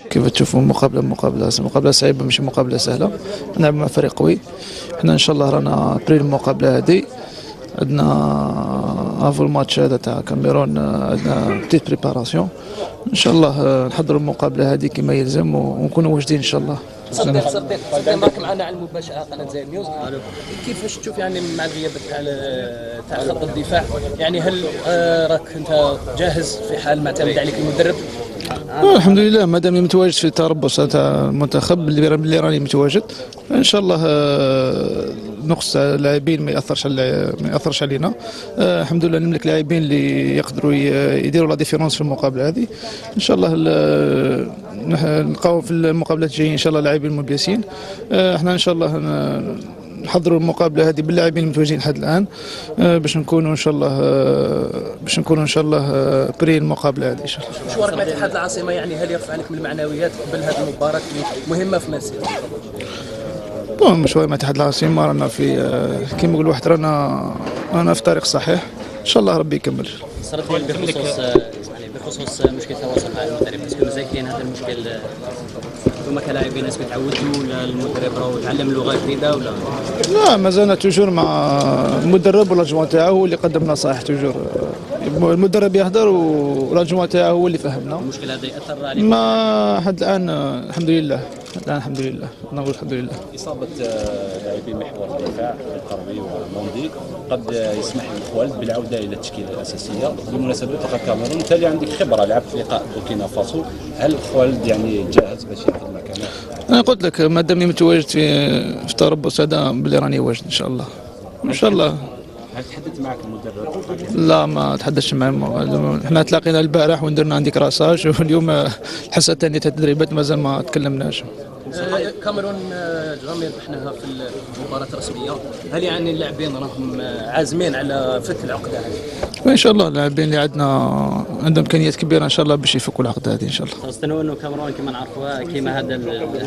كيف تشوفوا مقابلة صعيبة، مش مقابلة سهلة. نلعب مع فريق قوي. احنا ان شاء الله رانا بري المقابلة هذه. عندنا افو الماتش هذا تاع كاميرون، عندنا بتيت بريباراسيون. ان شاء الله نحضروا المقابلة هذه كما يلزم ونكونوا واجدين ان شاء الله. صديق معك معنا على المباشر على قناه زايد نيوز. كيفاش تشوف يعني مع الغياب تاع خط الدفاع، يعني هل راك انت جاهز في حال ما اعتمد عليك المدرب؟ الحمد لله، ما دام متواجد في التربص تاع المنتخب اللي راني متواجد ان شاء الله. نقص اللاعبين ما ياثرش علينا. الحمد لله نملك لاعبين اللي يقدروا يديروا لا ديفيرونس في المقابله هذه. ان شاء الله نلقاو في المقابلات الجايين ان شاء الله لاعبين مبيسين. احنا ان شاء الله نحضروا المقابله هذه باللاعبين المتواجدين لحد الان، باش نكونوا ان شاء الله بري المقابله هذه ان شاء الله. مشوارك مع اتحاد العاصمه يعني هل يرفع لك من المعنويات قبل هذه المباراه مهمه في مرسى؟ مشوار مع اتحاد العاصمه رانا في كيما يقول واحد رانا في طريق صحيح ان شاء الله ربي يكمل. صرت بخصوص مشكل التواصل مع المدرب، اسكو مازال كاين هذا المشكل؟ انتم كلاعبين اسكو تعودتوا ولا المدرب راهو تعلم لغه جديده ولا؟ لا، مازلنا توجور مع المدرب والاجوان تاعو هو اللي قدم نصائح توجور. المدرب يهدر والاجوان تاعو هو اللي فهمنا. المشكل هذا ياثر عليك؟ ما حد الان الحمد لله، الحمد لله نقول الحمد لله. اصابه لاعبي محور الدفاع القروي وموندي قد يسمح للخوالد بالعوده الى التشكيله الاساسيه. بالمناسبه لقاء الكاميرون انت اللي عندك خبره، لعبت في لقاء بوركينا فاسو، هل الخوالد يعني جاهز باش ياخذ مكانه؟ انا قلت لك ما دامني متواجد في التربص هذا باللي راني واجد ان شاء الله. ان شاء الله. هل تحدثت معك المدرب؟ لا، ما تحدثتش معه. احنا تلاقينا البارح ودرنا عندك راساج، واليوم الحصه الثانيه تاع التدريبات مازال ما تكلمناش. كاميرون جامي ربحناها في المباراة الرسمية، هل يعني اللاعبين راهم عازمين على فك العقدة هذه؟ وان شاء الله اللاعبين اللي عندهم امكانيات كبيره ان شاء الله باش يفكوا العقده هذه ان شاء الله. خاصة انه كاميرون كما نعرفوها كما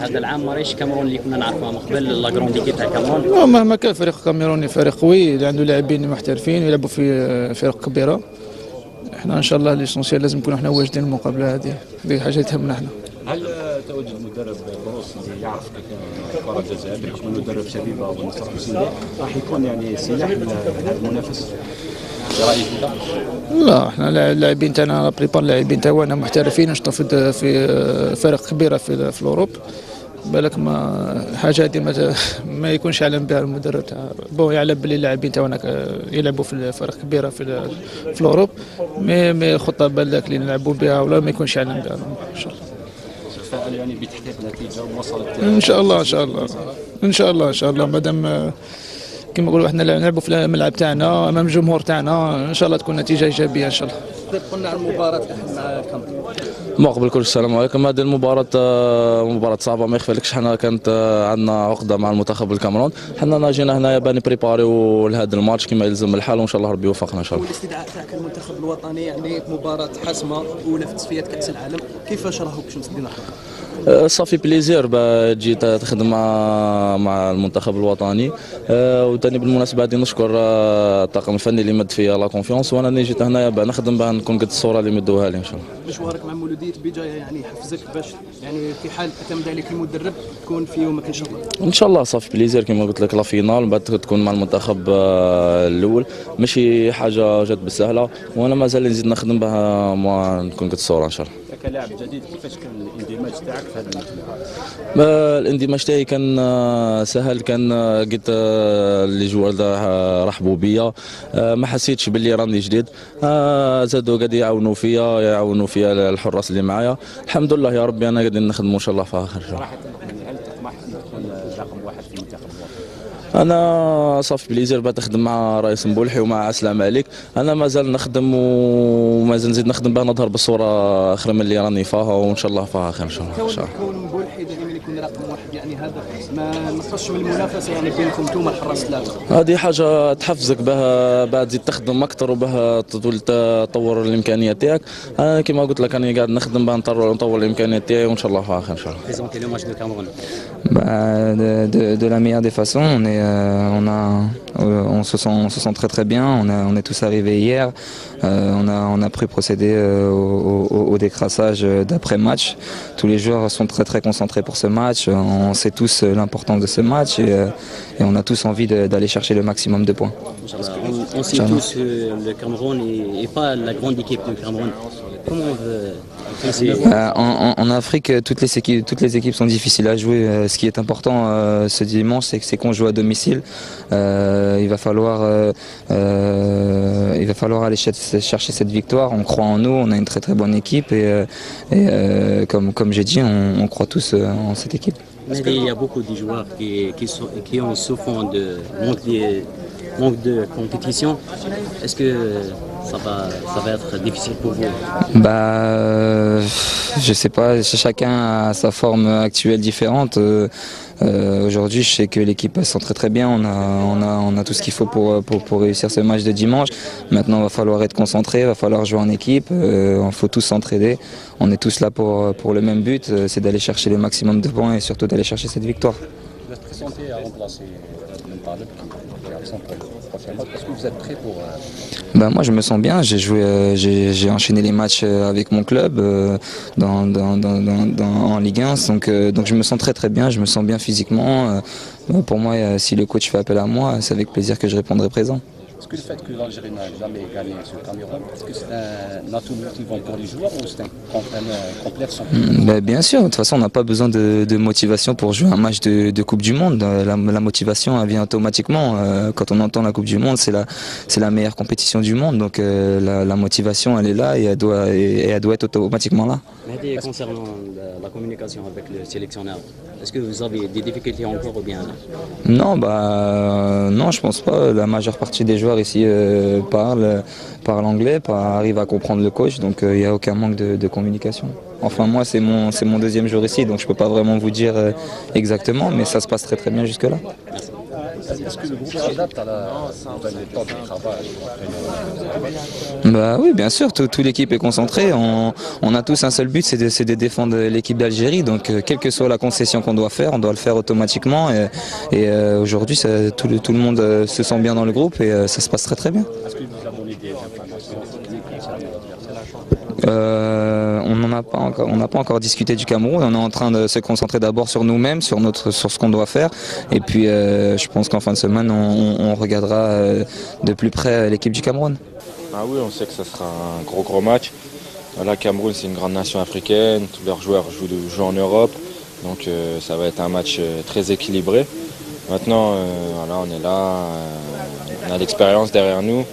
هذا العام ماريش كاميرون اللي كنا نعرفوها من قبل، لا كروند ايكيب تاع كاميرون. مهما كان فريق كاميروني فريق قوي اللي عنده لاعبين محترفين ويلعبوا في فرق كبيره. احنا ان شاء الله ليسونسيال لازم نكونوا احنا واجدين المقابله هذه حاجه تهمنا احنا. هل تواجد مدرب بروس اللي يعرف كيف كرة الجزائر بحكم مدرب شبيبه ونصر حسين راح يكون يعني سلاح للمنافس؟ رايك كذا؟ لا، احنا اللاعبين تاعنا بريبار اللاعبين تاعنا محترفين نشطوا في فرق كبيره في اوروب. بالك ما حاجه هذه ما يكونش يعلم بها المدرب تاع يعلم باللي اللاعبين تاعنا يلعبوا في فرق كبيره في اوروب. مي الخطه بالك اللي نلعبوا بها ولا ما يكونش يعلم بها ان شاء الله. تفائل يعني بتحقيق نتيجه وصلت ان شاء الله ان شاء الله مادام كما نقولوا احنا نلعبوا في الملعب تاعنا امام الجمهور تاعنا ان شاء الله تكون نتيجه ايجابيه ان شاء الله. قلنا على المباراة مع كاميرون. ما قبل كل السلام عليكم. هذه مباراة صعبة ما يخفيلكش. حنا كانت عندنا عقدة مع المنتخب الكاميرون. حنا جينا هنايا باني بريباريو لهذا الماتش كما يلزم الحال وان شاء الله ربي يوفقنا ان شاء الله. والاستدعاء تاعك المنتخب الوطني يعني مباراة حاسمة اولى في تصفيات كأس العالم، كيفاش راهو باش مسدين صافي بليزير جيت تخدم مع المنتخب الوطني. وثاني بالمناسبه هذه نشكر الطاقم الفني اللي مد فيا لا كونفيونس، وانا جيت هنايا نخدم باه نكون قد الصوره اللي مدوها لي ان شاء الله. مشوارك مع مولودية بجايه يعني يحفزك باش يعني في حال اعتمد عليك المدرب تكون في يومك ان شاء الله. ان شاء الله صافي بليزير كما قلت لك لا فينال بعد تكون مع المنتخب الاول ماشي حاجه جات بالسهله، وانا مازال نزيد نخدم باه نكون قد الصوره ان شاء الله. كلاعب جديد كيفاش كان الاندماج تاعك في هذا المجموعه؟ الاندماج تاعي كان سهل. كان قلت اللي جوار رحبوا بيا، ما حسيتش باللي راني جديد. زادوا قاعد يعاونوا فيا الحراس اللي معايا. الحمد لله يا ربي انا قاعدين نخدموا ان شاء الله في اخر شهر. صراحه هل تطمح تكون رقم واحد في المنتخب الوطني؟ انا صافي بليزير بعد نخدم مع رئيس مبولحي ومع عسلام عليك. انا مازال نخدم ومازال نزيد نخدم باه نظهر بالصوره اخرى من اللي راني فيها وان شاء الله فيها خير ان شاء الله. كون مبولحي دائما يكون رقم واحد يعني هذا ما نقصش من المنافسه يعني بينكم انتم الحراس ثلاثه. هذه حاجه تحفزك باه تزيد تخدم اكثر وباه تطور الامكانيات تاعك. انا كما قلت لك انا قاعد نخدم باه نطور الامكانيات تاعي وان شاء الله فيها خير ان شاء الله. De la meilleure des façons, on se sent très très bien. On est tous arrivés hier. On a pris procédé au décrassage d'après-match. Tous les joueurs sont très très concentrés pour ce match. On sait tous l'importance de ce match et on a tous envie d'aller chercher le maximum de points. On sait tous que le Cameroun n'est pas la grande équipe du Cameroun. Comment on veut en Afrique, toutes les équipes sont difficiles à jouer. Ce qui est important ce dimanche, c'est qu'on joue à domicile. Il va falloir aller chercher cette victoire. On croit en nous, on a une très très bonne équipe et comme j'ai dit, on croit tous en cette équipe. Mais il y a beaucoup de joueurs qui ont souffert de manque de compétition. Est-ce que ça va être difficile pour vous? Je sais pas, chacun a sa forme actuelle différente. Aujourd'hui, je sais que l'équipe se sent très très bien. On a tout ce qu'il faut pour réussir ce match de dimanche. Maintenant, il va falloir être concentré, il va falloir jouer en équipe. Il faut tous s'entraider. On est tous là pour le même but, c'est d'aller chercher le maximum de points et surtout d'aller chercher cette victoire. Vous êtes présenté à remplacer Mbentaleb qui est absent pour le prochain match. Est-ce que vous êtes prêt pour... Moi je me sens bien, j'ai enchaîné les matchs avec mon club en Ligue 1, donc je me sens très très bien, je me sens bien physiquement. Pour moi, si le coach fait appel à moi, c'est avec plaisir que je répondrai présent. Est-ce que le fait que l'Algérie n'a jamais gagné sur le Cameroun, est-ce que c'est un atout motivant pour les joueurs ou c'est un complexe? Bien sûr, de toute façon on n'a pas besoin de motivation pour jouer un match de Coupe du Monde. La motivation elle vient automatiquement. Quand on entend la Coupe du Monde, c'est la meilleure compétition du monde. Donc la motivation elle est là et elle doit être automatiquement là. Mais concernant la communication avec le sélectionneur, est-ce que vous avez des difficultés encore ou bien? Non, non, je pense pas. La majeure partie des joueurs ici parlent anglais, arrivent à comprendre le coach, donc il n'y a aucun manque de communication. Enfin moi c'est mon deuxième jour ici, donc je peux pas vraiment vous dire exactement, mais ça se passe très très bien jusque là. Est-ce que le groupe s'adapte à la nouvelle méthode de travail? Oui, bien sûr, toute l'équipe est concentrée. On a tous un seul but, c'est de défendre l'équipe d'Algérie. Donc, quelle que soit la concession qu'on doit faire, on doit le faire automatiquement. Et aujourd'hui, tout le monde se sent bien dans le groupe et ça se passe très très bien. Est-ce que vous avez donné des informations techniques concernant l'adversaire? On n'a pas encore discuté du Cameroun. On est en train de se concentrer d'abord sur nous-mêmes, sur ce qu'on doit faire. Et puis, je pense qu'en fin de semaine, on regardera de plus près l'équipe du Cameroun. Ah oui, on sait que ça sera un gros match. Là, Cameroun, c'est une grande nation africaine. Tous leurs joueurs jouent en Europe. Donc, ça va être un match très équilibré. Maintenant, voilà, on est là. On a l'expérience derrière nous.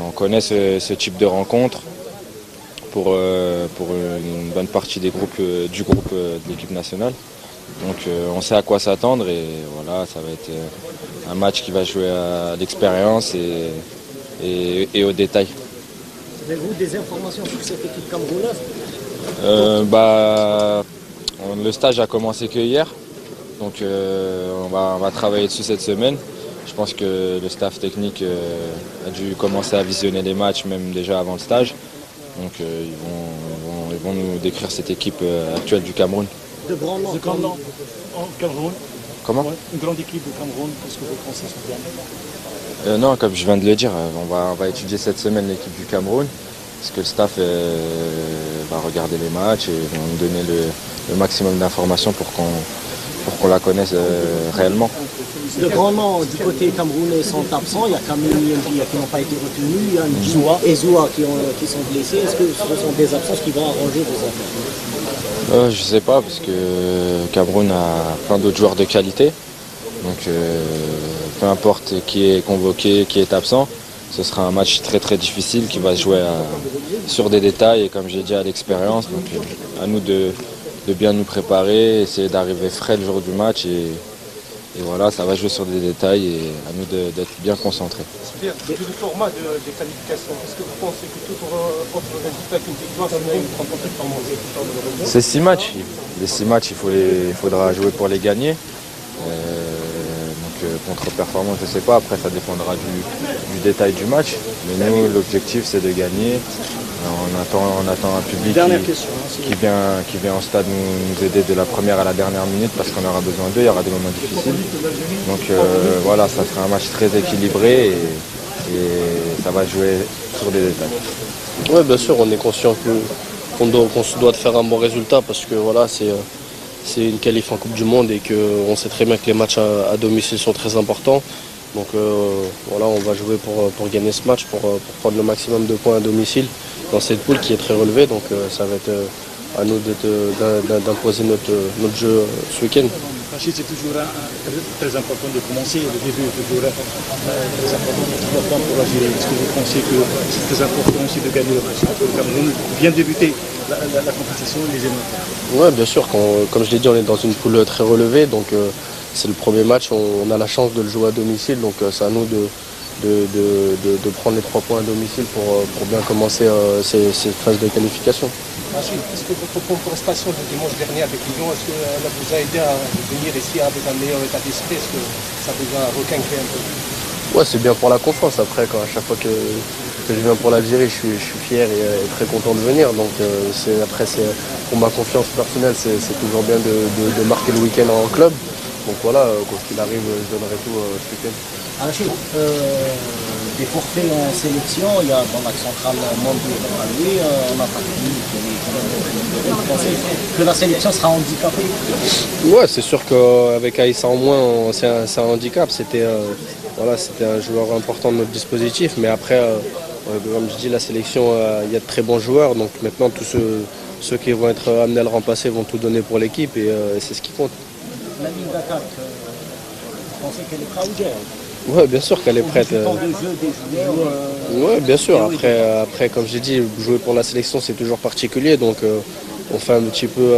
On connaît ce type de rencontre. Pour une bonne partie du groupe de l'équipe nationale. Donc on sait à quoi s'attendre et voilà, ça va être un match qui va jouer à l'expérience et au détail. Avez-vous des informations sur cette équipe camerounaise? Le stage a commencé que hier, donc on va travailler dessus cette semaine. Je pense que le staff technique a dû commencer à visionner les matchs même déjà avant le stage. Donc ils vont nous décrire cette équipe actuelle du Cameroun. De grands noms en Cameroun. Comment? Une grande équipe du Cameroun, qu'est-ce que vous pensez sur bien? Non, comme je viens de le dire, on va étudier cette semaine l'équipe du Cameroun. Parce que le staff va regarder les matchs et va nous donner le maximum d'informations pour qu'on la connaisse réellement. De grands noms du côté camerounais sont absents. Il y a Kameni qui n'ont pas été retenus. Il y a Zoua et Zoua qui sont blessés. Est-ce que ce sont des absences qui vont arranger vos affaires? Je ne sais pas, parce que Cameroun a plein d'autres joueurs de qualité. Donc peu importe qui est convoqué, qui est absent, ce sera un match très très difficile qui va se jouer sur des détails et comme j'ai dit à l'expérience. Donc à nous de bien nous préparer, essayer d'arriver frais le jour du match et voilà, ça va jouer sur des détails et à nous d'être bien concentrés. Le format des qualifications, est-ce que vous pensez que tout autre résultat qu'une victoire, c'est 6 matchs. Les 6 matchs, il faudra jouer pour les gagner. Contre-performance, je ne sais pas, après ça dépendra du détail du match. Mais nous, l'objectif c'est de gagner. On attend un public Dernière question. qui vient au stade nous aider de la première à la dernière minute parce qu'on aura besoin d'eux, il y aura des moments difficiles. Donc voilà, ça sera un match très équilibré et ça va jouer sur des détails. Oui, bien sûr, on est conscient qu'on se doit de faire un bon résultat parce que voilà, c'est une qualif en Coupe du Monde et qu'on sait très bien que les matchs à domicile sont très importants. Donc voilà, on va jouer pour gagner ce match, pour prendre le maximum de points à domicile dans cette poule qui est très relevée. Donc ça va être à nous d'imposer notre jeu ce week-end. Rachid, c'est toujours très important de commencer. Le début est toujours très important pour l'Algérie. Est-ce que vous pensez que c'est très important aussi de gagner le match? Le Cameroun vient de débuter la compétition, les émotions. Oui, bien sûr. Comme je l'ai dit, on est dans une poule très relevée. Donc c'est le premier match. On a la chance de le jouer à domicile. Donc c'est à nous de prendre les 3 points à domicile pour bien commencer cette phase de qualification. Rachid, est-ce que votre prestation de dimanche dernier avec Lyon, est-ce que elle vous a aidé à venir ici avec un meilleur état d'esprit? Est-ce que ça vous a requinqué un peu? Ouais, c'est bien pour la confiance. Après, à chaque fois que je viens pour l'Algérie, je suis fier et très content de venir. Donc pour ma confiance personnelle, c'est toujours bien de marquer le week-end en club. Donc voilà, quoi qu'il arrive, je donnerai tout ce week-end. Rachid, des forfaits en sélection, il y a dans l'axe central Mondi à lui, on a vous pensez que la sélection sera handicapée? Ouais, c'est sûr qu'avec Aïssa en moins, c'est un handicap. C'était un joueur important de notre dispositif. Mais après, comme je dis, la sélection, il y a de très bons joueurs. Donc maintenant, tous ceux qui vont être amenés à le remplacer vont tout donner pour l'équipe et c'est ce qui compte. La ligne d'attaque, vous pensez qu'elle est prête? Oui, bien sûr qu'elle est prête. Oui, bien sûr. Après, comme j'ai dit, jouer pour la sélection, c'est toujours particulier. Donc, on fait un petit peu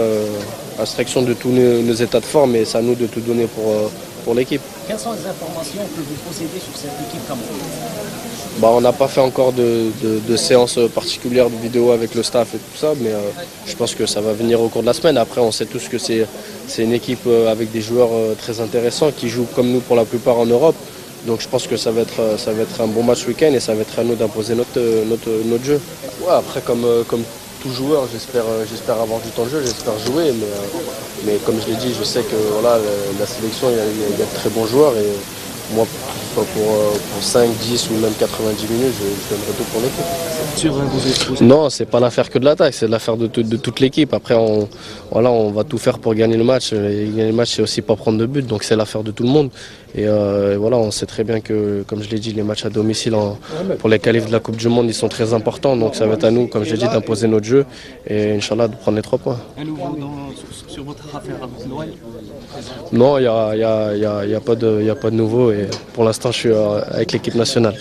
abstraction de tous nos états de forme et c'est à nous de tout donner pour l'équipe. Quelles sont les informations que vous possédez sur cette équipe camerounaise? On n'a pas fait encore de séance particulière de vidéo avec le staff et tout ça, mais je pense que ça va venir au cours de la semaine. Après, on sait tous que c'est une équipe avec des joueurs très intéressants qui jouent comme nous pour la plupart en Europe. Donc je pense que ça va être un bon match week-end et ça va être à nous d'imposer notre jeu. Ouais, après, comme tout joueur, j'espère avoir du temps de jeu, j'espère jouer. Mais comme je l'ai dit, je sais que voilà, la sélection, il y a de très bons joueurs. Et moi, pour 5, 10 ou même 90 minutes, je donnerai tout pour l'équipe. Non, c'est pas l'affaire que de l'attaque, c'est l'affaire de toute l'équipe. Après, on va tout faire pour gagner le match. Et gagner le match, c'est aussi pas prendre de but, donc c'est l'affaire de tout le monde. Et voilà, on sait très bien que, comme je l'ai dit, les matchs à domicile pour les qualifs de la Coupe du Monde, ils sont très importants. Donc ça va être à nous, comme je l'ai dit, d'imposer notre jeu et Inch'Allah de prendre les 3 points. Un nouveau sur votre affaire avec Noël? Non, il n'y a pas de nouveau et pour l'instant je suis avec l'équipe nationale.